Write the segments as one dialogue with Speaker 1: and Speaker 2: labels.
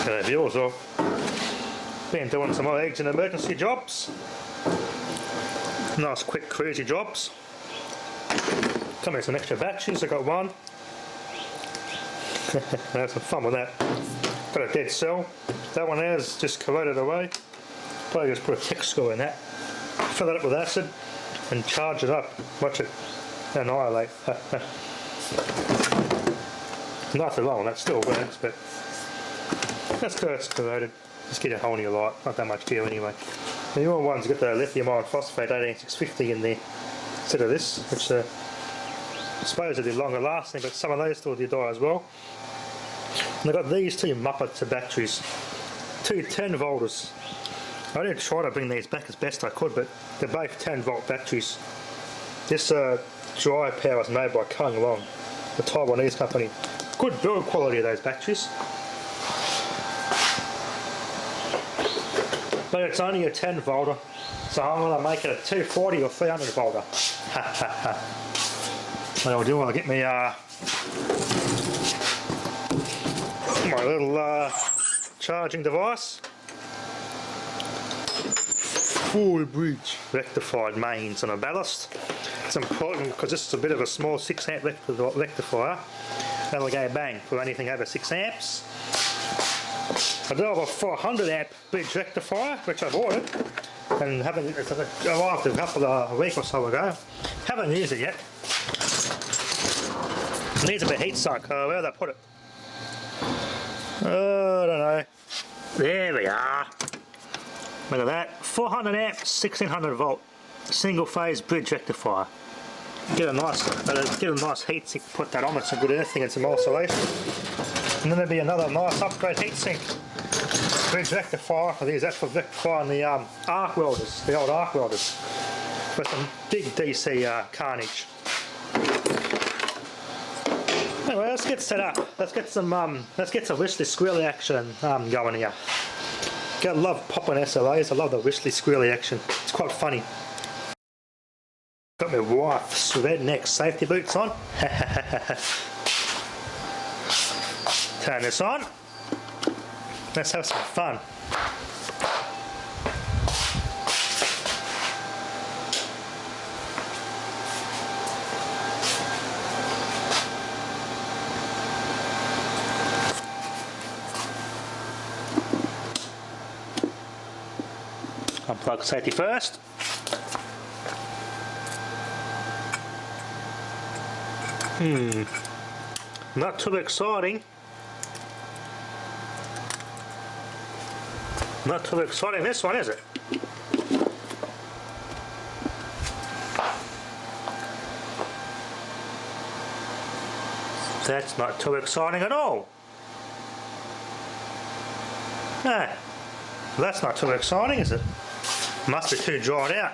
Speaker 1: G'day viewers, I've been doing some eggs and emergency jobs. Nice quick crazy jobs. Come in some extra batteries, I got one. Had some fun with that. Got a dead cell. That one there is just corroded away. Probably just put a tech screw in that. Fill it up with acid and charge it up. Watch it annihilate. Nothing wrong, that still works, but that's good, it's corroded. Just get a whole new light, not that much gear anyway. The newer ones get the lithium iron phosphate 18650 in there instead of this, which supposedly longer lasting, but some of those still do die as well. And I've got these two Muppets of batteries, two 10 volters. I did try to bring these back as best I could, but they're both 10 volt batteries. This dry power is made by Kung Long, the Taiwanese company. Good build quality of those batteries. But it's only a 10 volter, so I'm going to make it a 240 or 300 volter. What I'll do, I'll get me my little charging device. Full bridge rectified mains and a ballast. It's important because this is a bit of a small 6 amp rectifier. That'll go bang for anything over 6 amps. I do have a 400 amp bridge rectifier, which I've ordered and haven't arrived a couple of a week or so ago. Haven't used it yet. It needs a bit of heat sunk. Where did I put it? I don't know. There we are. Look at that. 400 amp, 1600 volt, single phase bridge rectifier. Get a nice heat sink. Put that on with some good earthing and some isolation. And then there'll be another nice upgrade heatsink. Bridge rectifier for these, that's for rectifying the arc welders, the old arc welders, with some big DC carnage. Anyway, let's get set up. Let's get some whistly squealy action going here. I love popping SLAs. I love the whistly squealy action. It's quite funny. Got my wife's redneck safety boots on. Turn this on. Let's have some fun. Unplug safety first. Not too exciting. Not too exciting this one, is it? That's not too exciting at all. No, that's not too exciting, is it? Must be too dried out.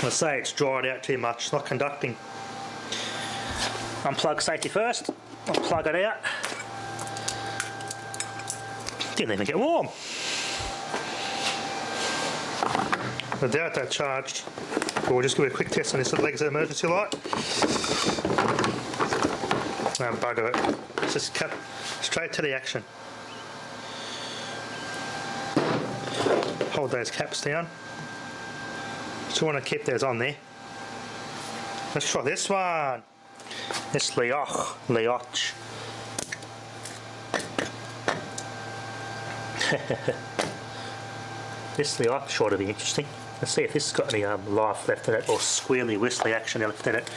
Speaker 1: Let's say it's dried out too much, not conducting. Unplug safety first. I'll plug it out. Didn't even get warm. I doubt that charged. But we'll just give it a quick test on this legs of emergency light. No, bugger it. Let's just cut straight to the action. Hold those caps down. Just want to keep those on there. Let's try this one. This Leoch. This Leoch sure to be interesting. Let's see if this has got any life left in it, or squealy whistly action left in it.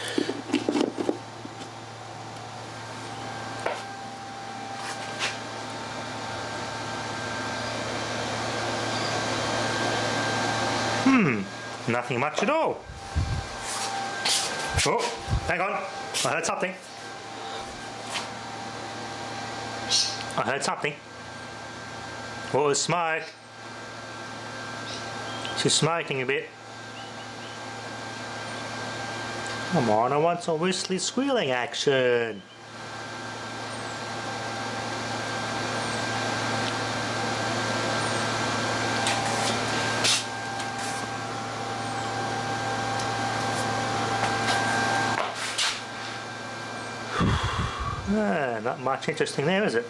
Speaker 1: Nothing much at all. Oh, hang on. I heard something. Oh, there's smoke. She's smoking a bit. Come on, I want some whistly squealing action. Not much interesting there, is it?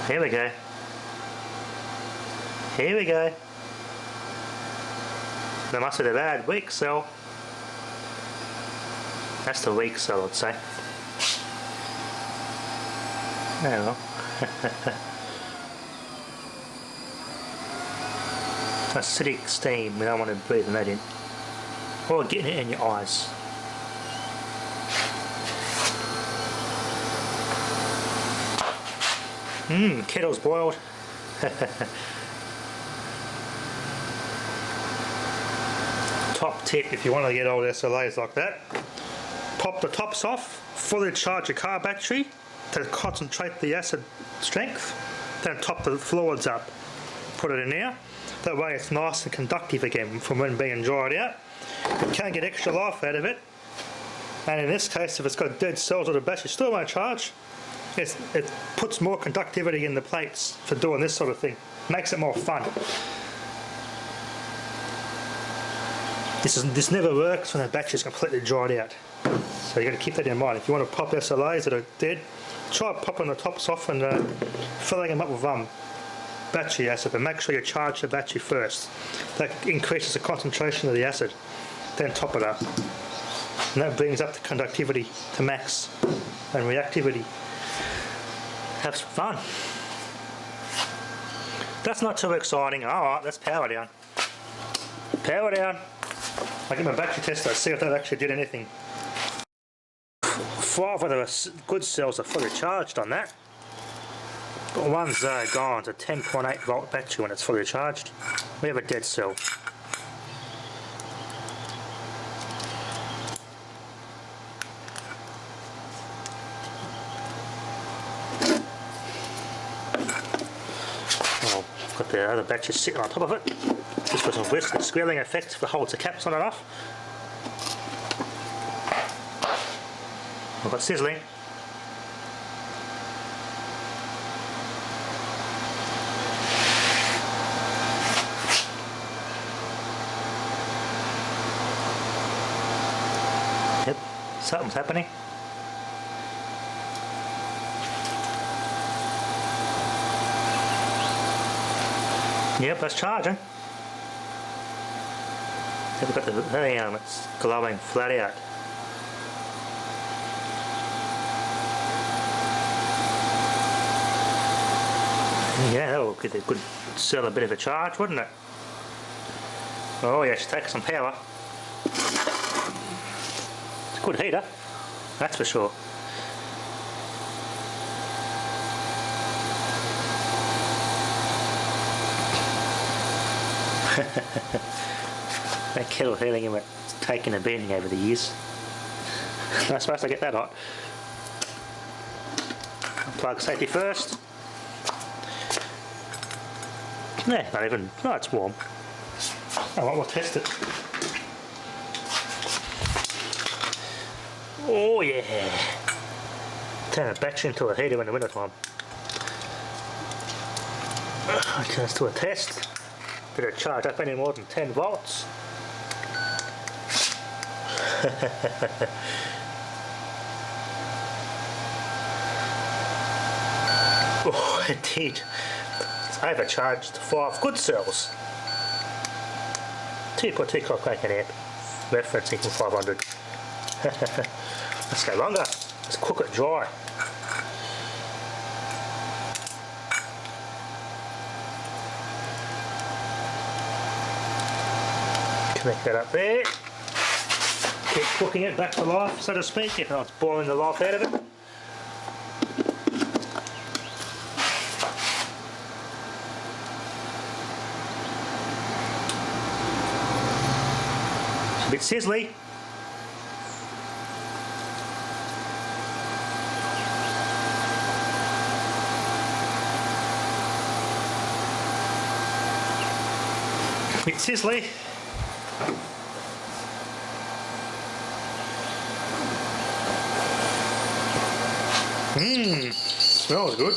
Speaker 1: Here we go. Here we go. That must be the bad weak cell. That's the weak cell, I'd say. Oh well. Acidic steam, we don't want to breathe that in. Or getting it in your eyes. Kettle's boiled. Top tip if you want to get old SLAs like that, pop the tops off, fully charge your car battery to concentrate the acid strength, then top the fluids up, put it in there. That way it's nice and conductive again from when being dried out. You can get extra life out of it, and in this case if it's got dead cells or the battery still won't charge, it puts more conductivity in the plates for doing this sort of thing. Makes it more fun. This never works when the battery's completely dried out. So you got to keep that in mind. If you want to pop SLAs that are dead, try popping the tops off and filling them up with battery acid, but make sure you charge the battery first. That increases the concentration of the acid. Then top it up. And that brings up the conductivity to max and reactivity. Have some fun. That's not too exciting. Alright, let's power down. Power down. I'll get my battery tester, see if that actually did anything. 5 of the good cells are fully charged on that. But one's gone. It's a 10.8 volt battery when it's fully charged. We have a dead cell. Oh, got the other battery sitting on top of it. Just for some whisk and squealing effect if it holds the caps on and off. I've got sizzling. Yep, something's happening. Yep, that's charging. We've got the it's glowing flat out. Yeah, that will give the good cell a bit of a charge, wouldn't it? Oh yes, take some power. It's a good heater, that's for sure. That kettle heating him, it's taken a beating over the years. Not supposed to get that hot. Plug safety first. Yeah, not even, no, it's warm. Alright, we'll test it. Oh yeah. Turn the battery into a heater in the winter time. Okay, let's do a test. Did it charge up any more than 10 volts? Oh, it did. It's overcharged 5 good cells. 2.2 calculating amp. Reference equals 500. Let's go longer. Let's cook it dry. Connect that up there. Keep cooking it back to life, so to speak, if not it's boiling the life out of it. It's a bit sizzly. A bit sizzly. Smells good.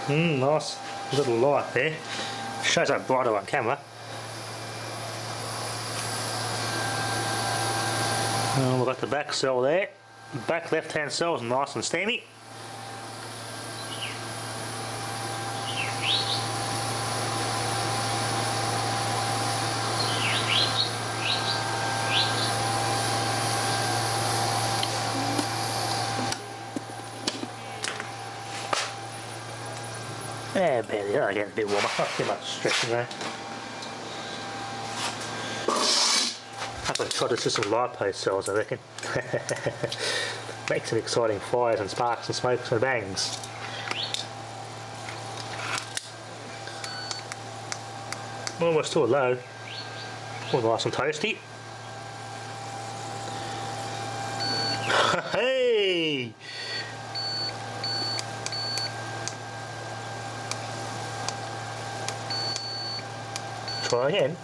Speaker 1: Nice little light there. Shows up brighter on camera. We've got the back cell there. Back left hand cell is nice and steamy. Yeah, barely. That'll get a bit warmer. Not too much stretching though. I could try to see some lipo cells, I reckon. Make some exciting fires and sparks and smokes and bangs. Well, we're still low. All nice and toasty. Hey! Try again.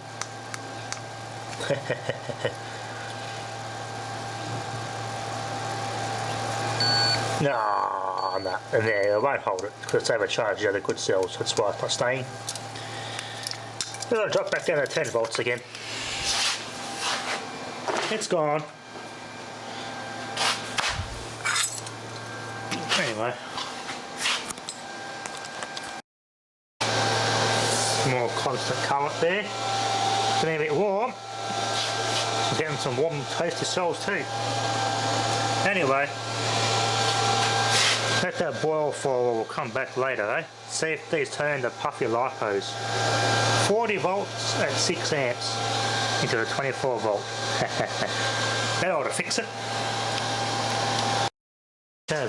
Speaker 1: No, there, I won't hold it because it's overcharged the other good cells, that's why it's not staying. We're going to drop back down to 10 volts again. It's gone. Anyway. More constant current there. It's getting a bit warm. I'm getting some warm toasty cells too. Anyway, let that boil for a while, we'll come back later, eh? See if these turn to puffy lipos. 40 volts at 6 amps into the 24 volt. That ought to fix it.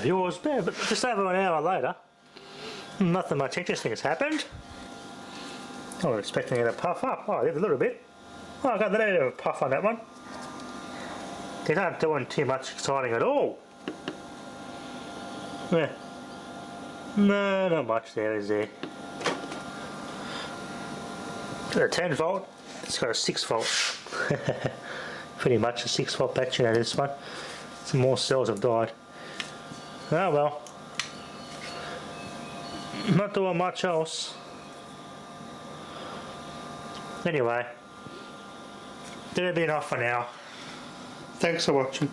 Speaker 1: Viewers, yeah, but just over an hour later, nothing much interesting has happened. I was expecting it to puff up. Oh, I did a little bit. Oh, I got a little bit of a puff on that one. They're not doing too much exciting at all. Yeah. No, not much there, is there? Got a 10 volt. It's got a 6 volt. Pretty much a 6 volt battery now, this one. Some more cells have died. Oh well. Not doing much else. Anyway, that'll be enough for now. Thanks for watching.